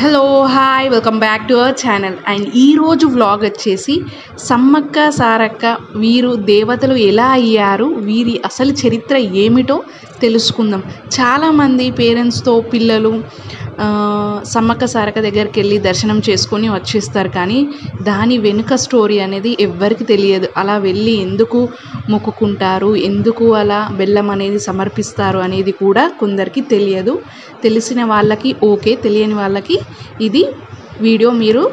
Hello hi welcome back to our channel. And ఈరోజు vlog వచ్చేసి సమ్మక్క సారక్క వీరు దేవతలు ఎలా అయ్యారు, వీరి అసలు చరిత్ర ఏమిటో తెలుసుకుందాం. చాలామంది పేరెంట్స్తో పిల్లలు సమ్మక్క సారక్క దగ్గరికి వెళ్ళి దర్శనం చేసుకొని వచ్చేస్తారు, కానీ దాని వెనుక స్టోరీ అనేది ఎవ్వరికి తెలియదు. అలా వెళ్ళి ఎందుకు మొక్కుకుంటారు, ఎందుకు అలా బెల్లం అనేది సమర్పిస్తారు అనేది కూడా కొందరికి తెలియదు. తెలిసిన వాళ్ళకి ఓకే, తెలియని వాళ్ళకి ఇది వీడియో మీరు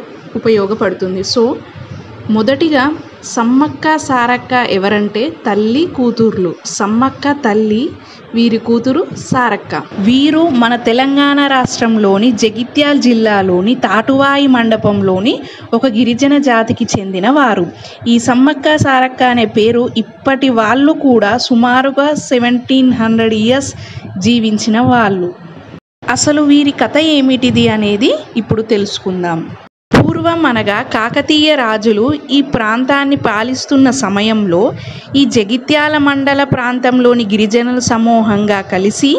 ఉపయోగపడుతుంది. సో మొదటిగా సమ్మక్క సారక్క ఎవరంటే తల్లి కూతుర్లు. సమ్మక్క తల్లి, వీరి కూతురు సారక్క. వీరు మన తెలంగాణ రాష్ట్రంలోని జగిత్యాల జిల్లాలోని తాటువాయి మండపంలోని ఒక గిరిజన జాతికి చెందిన వారు. ఈ సమ్మక్క సారక్క అనే పేరు ఇప్పటి వాళ్ళు కూడా సుమారుగా 1700 ఇయర్స్ జీవించిన వాళ్ళు. అసలు వీరి కథ ఏమిటిది అనేది ఇప్పుడు తెలుసుకుందాం. పూర్వం అనగా కాకతీయ రాజులు ఈ ప్రాంతాన్ని పాలిస్తున్న సమయంలో ఈ జగిత్యాల మండల ప్రాంతంలోని గిరిజనుల సమూహంగా కలిసి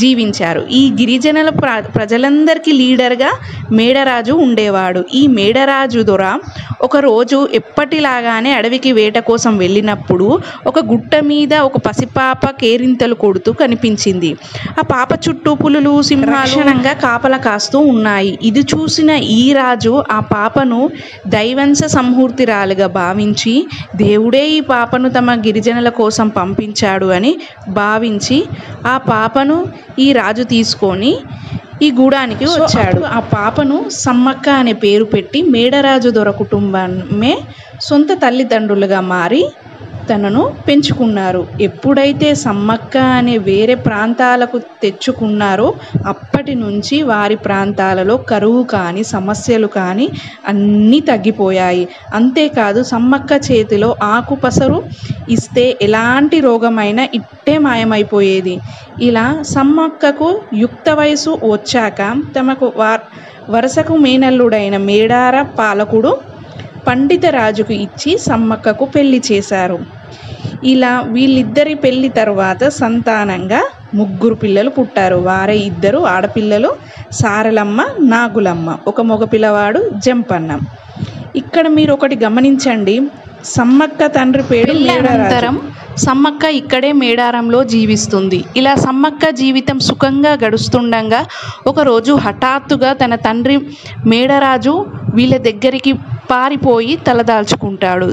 జీవించారు. ఈ గిరిజనుల ప్రజలందరికీ లీడర్గా మేడరాజు ఉండేవాడు. ఈ మేడరాజు దొర ఒకరోజు ఎప్పటిలాగానే అడవికి వేట కోసం వెళ్ళినప్పుడు ఒక గుట్ట మీద ఒక పసిపాప కేరింతలు కొడుతూ కనిపించింది. ఆ పాప చుట్టూ పులులు, సింహాలు కాపలా కాస్తూ ఉన్నాయి. ఇది చూసిన ఈ రాజు ఆ పాపను దైవంశ సంహూర్తిరాలుగా భావించి దేవుడే ఈ పాపను తమ గిరిజనుల కోసం పంపించాడు అని భావించి ఆ పాపను ఈ రాజు తీసుకొని ఈ గూడానికి వచ్చాడు. ఆ పాపను సమ్మక్క అనే పేరు పెట్టి మేడరాజు దొర కుటుంబమే సొంత తల్లిదండ్రులుగా మారి తనను పెంచుకున్నారు. ఎప్పుడైతే సమ్మక్క అనే వేరే ప్రాంతాలకు తెచ్చుకున్నారో అప్పటి నుంచి వారి ప్రాంతాలలో కరువు కానీ సమస్యలు కానీ అన్నీ తగ్గిపోయాయి. అంతేకాదు సమ్మక్క చేతిలో ఆకు పసరు ఇస్తే ఎలాంటి రోగమైనా ఇట్టే మాయమైపోయేది. ఇలా సమ్మక్కకు యుక్త వయసు వచ్చాక తమకు వరుసకు మేనల్లుడైన మేడార పాలకుడు పండిత రాజుకు ఇచ్చి సమ్మక్కకు పెళ్లి చేశారు. ఇలా వీళ్ళిద్దరి పెళ్లి తర్వాత సంతానంగా 3 పిల్లలు పుట్టారు. వారే 2 ఆడపిల్లలు సారలమ్మ, నాగులమ్మ, ఒక మగ పిల్లవాడు జంపన్న. ఇక్కడ మీరు ఒకటి గమనించండి, సమ్మక్క తండ్రి పేరు మేడారం. సమ్మక్క ఇక్కడే మేడారంలో జీవిస్తుంది. ఇలా సమ్మక్క జీవితం సుఖంగా గడుస్తుండగా ఒకరోజు హఠాత్తుగా తన తండ్రి మేడరాజు వీళ్ళ దగ్గరికి పారిపోయి తలదాల్చుకుంటాడు.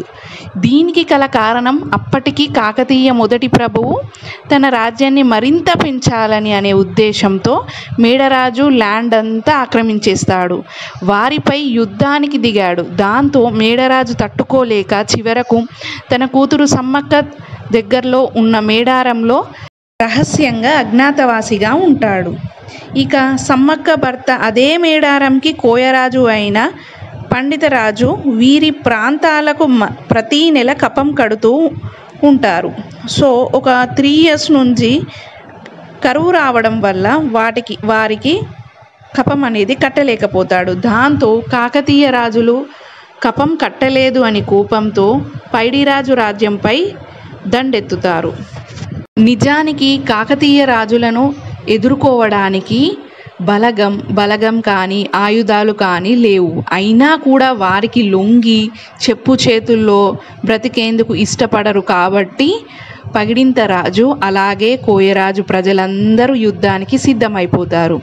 దీనికి గల కారణం అప్పటికి కాకతీయ మొదటి ప్రభువు తన రాజ్యాన్ని మరింత పెంచాలని అనే ఉద్దేశంతో మేడరాజు ల్యాండ్ అంతా ఆక్రమించేస్తాడు. వారిపై యుద్ధానికి దిగాడు. దాంతో మేడరాజు తట్టుకోలేక చివరకు తన కూతురు సమ్మక్క దగ్గరలో ఉన్న మేడారంలో రహస్యంగా అజ్ఞాతవాసిగా ఉంటాడు. ఇక సమ్మక్క భర్త అదే మేడారంకి కోయరాజు అయిన పండితరాజు వీరి ప్రాంతాలకు ప్రతీ నెల కపం కడుతూ ఉంటారు. సో ఒక 3 years నుంచి కరువు రావడం వల్ల వారికి కపం అనేది కట్టలేకపోతాడు. దాంతో కాకతీయ రాజులు కపం కట్టలేదు అని కోపంతో పైడిరాజు రాజ్యంపై దండెత్తుతారు. నిజానికి కాకతీయ రాజులను ఎదుర్కోవడానికి బలగం కానీ ఆయుధాలు కానీ లేవు. అయినా కూడా వారికి లొంగి చెప్పు చేతుల్లో బ్రతికేందుకు ఇష్టపడరు. కాబట్టి పగిడింత రాజు అలాగే కోయరాజు ప్రజలందరూ యుద్ధానికి సిద్ధమైపోతారు.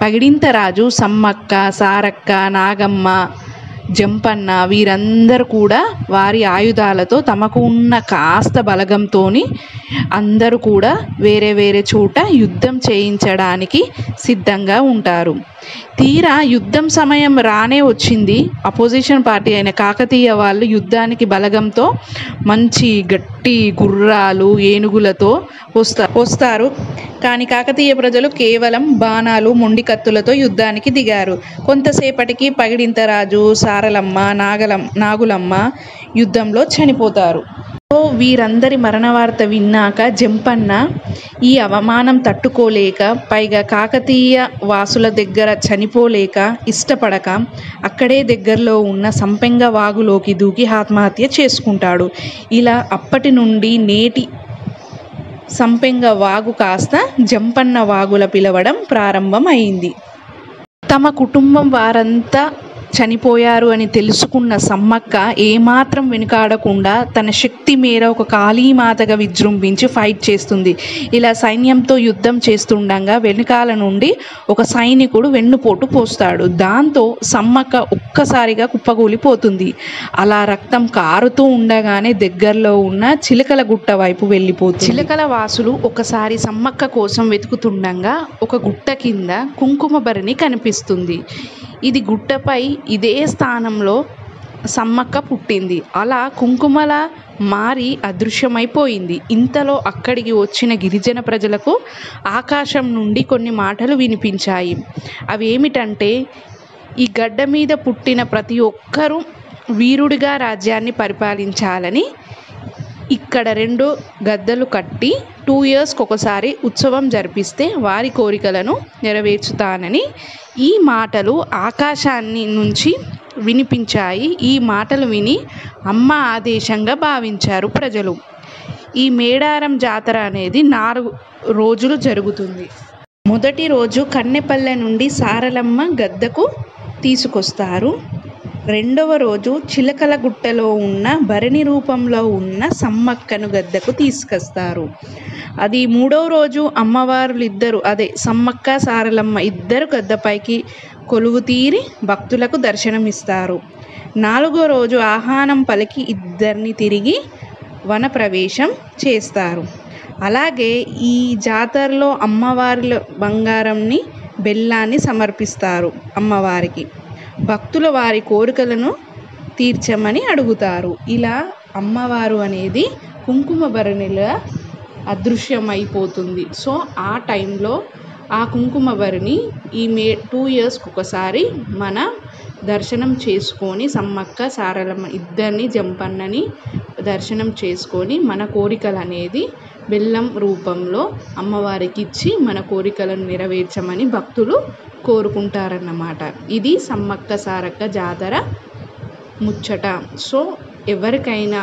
పగిడింత రాజు సమ్మక్క, సారక్క, నాగమ్మ, జంపన్న వీరందరూ కూడా వారి ఆయుధాలతో తమకు ఉన్న కాస్త బలగంతో అందరూ కూడా వేరే చోట యుద్ధం చేయించడానికి సిద్ధంగా ఉంటారు. తీరా యుద్ధం సమయం రానే వచ్చింది. అపోజిషన్ పార్టీ అయిన కాకతీయ వాళ్ళు యుద్ధానికి బలగంతో మంచి గట్టి గుర్రాలు, ఏనుగులతో వస్తారు. కానీ కాకతీయ ప్రజలు కేవలం బాణాలు, మొండి కత్తులతో యుద్ధానికి దిగారు. కొంతసేపటికి పగిడింతరాజు, సారలమ్మ, నాగులమ్మ యుద్ధంలో చనిపోతారు. వీరందరి మరణ వార్త విన్నాక జంపన్న ఈ అవమానం తట్టుకోలేక, పైగా కాకతీయ వాసుల దగ్గర చనిపోలేక ఇష్టపడక అక్కడే దగ్గరలో ఉన్న సంపెంగ వాగులోకి దూకి ఆత్మహత్య చేసుకుంటాడు. ఇలా అప్పటి నుండి నేటి సంపెంగ వాగు కాస్త జంపన్న వాగుల పిలవడం ప్రారంభం అయింది. తమ కుటుంబం వారంతా చనిపోయారు అని తెలుసుకున్న సమ్మక్క ఏమాత్రం వెనుకాడకుండా తన శక్తి మేర ఒక కాళీమాతగా విజృంభించి ఫైట్ చేస్తుంది. ఇలా సైన్యంతో యుద్ధం చేస్తుండగా వెనుకాల నుండి ఒక సైనికుడు వెన్నుపోటు పోస్తాడు. దాంతో సమ్మక్క ఒక్కసారిగా కుప్పకూలిపోతుంది. అలా రక్తం కారుతూ ఉండగానే దగ్గరలో ఉన్న చిలకల గుట్ట వైపు వెళ్ళిపోతుంది. చిలకల వాసులు ఒకసారి సమ్మక్క కోసం వెతుకుతుండగా ఒక గుట్ట కింద కుంకుమ భరణి కనిపిస్తుంది. ఇది గుట్టపై ఇదే స్థానంలో సమ్మక్క పుట్టింది. అలా కుంకుమలా మారి అదృశ్యమైపోయింది. ఇంతలో అక్కడికి వచ్చిన గిరిజన ప్రజలకు ఆకాశం నుండి కొన్ని మాటలు వినిపించాయి. అవి ఏమిటంటే, ఈ గడ్డ మీద పుట్టిన ప్రతి ఒక్కరూ వీరుడిగా రాజ్యాన్ని పరిపాలించాలని, ఇక్కడ 2 గద్దలు కట్టి 2 ఇయర్స్కి ఒకసారి ఉత్సవం జరిపిస్తే వారి కోరికలను నెరవేర్చుతానని ఈ మాటలు ఆకాశాన్ని నుంచి వినిపించాయి. ఈ మాటలు విని అమ్మ ఆదేశంగా భావించారు ప్రజలు. ఈ మేడారం జాతర అనేది 4 రోజులు జరుగుతుంది. మొదటి రోజు కన్నెపల్లె నుండి సారలమ్మ గద్దకు తీసుకొస్తారు. రెండవ రోజు చిలకల గుట్టలో ఉన్న భరణి రూపంలో ఉన్న సమ్మక్కను గద్దకు తీసుకొస్తారు. అది 3వ రోజు అమ్మవార్లిద్దరూ అదే సమ్మక్క సారలమ్మ ఇద్దరు గద్దపైకి కొలువు తీరి భక్తులకు దర్శనమిస్తారు. 4వ రోజు ఆహ్వానం పలికి ఇద్దరిని తిరిగి వన ప్రవేశం చేస్తారు. అలాగే ఈ జాతరలో అమ్మవార్ల బంగారంని బెల్లాన్ని సమర్పిస్తారు అమ్మవారికి. భక్తుల వారి కోరికలను తీర్చమని అడుగుతారు. ఇలా అమ్మవారు అనేది కుంకుమ భరణిలా అదృశ్యమైపోతుంది. సో ఆ టైంలో ఆ కుంకుమ భరణి ఈ 2 ఇయర్స్కి ఒకసారి మన దర్శనం చేసుకొని సమ్మక్క సారలమ్మ ఇద్దరిని జంపన్నని దర్శనం చేసుకొని మన కోరికలు అనేది బెల్లం రూపంలో అమ్మవారికి ఇచ్చి మన కోరికలను నెరవేర్చమని భక్తులు కోరుకుంటారన్నమాట. ఇది సమ్మక్క సారక్క జాతర ముచ్చట. సో ఎవరికైనా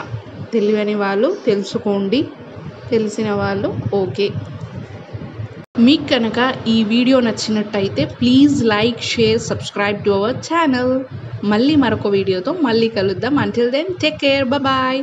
తెలియని వాళ్ళు తెలుసుకోండి, తెలిసిన వాళ్ళు ఓకే. మీకు కనుక ఈ వీడియో నచ్చినట్టయితే please like, share, subscribe to our channel. మళ్ళీ మరొక వీడియోతో మళ్ళీ కలుద్దాం. Until then take care, bye.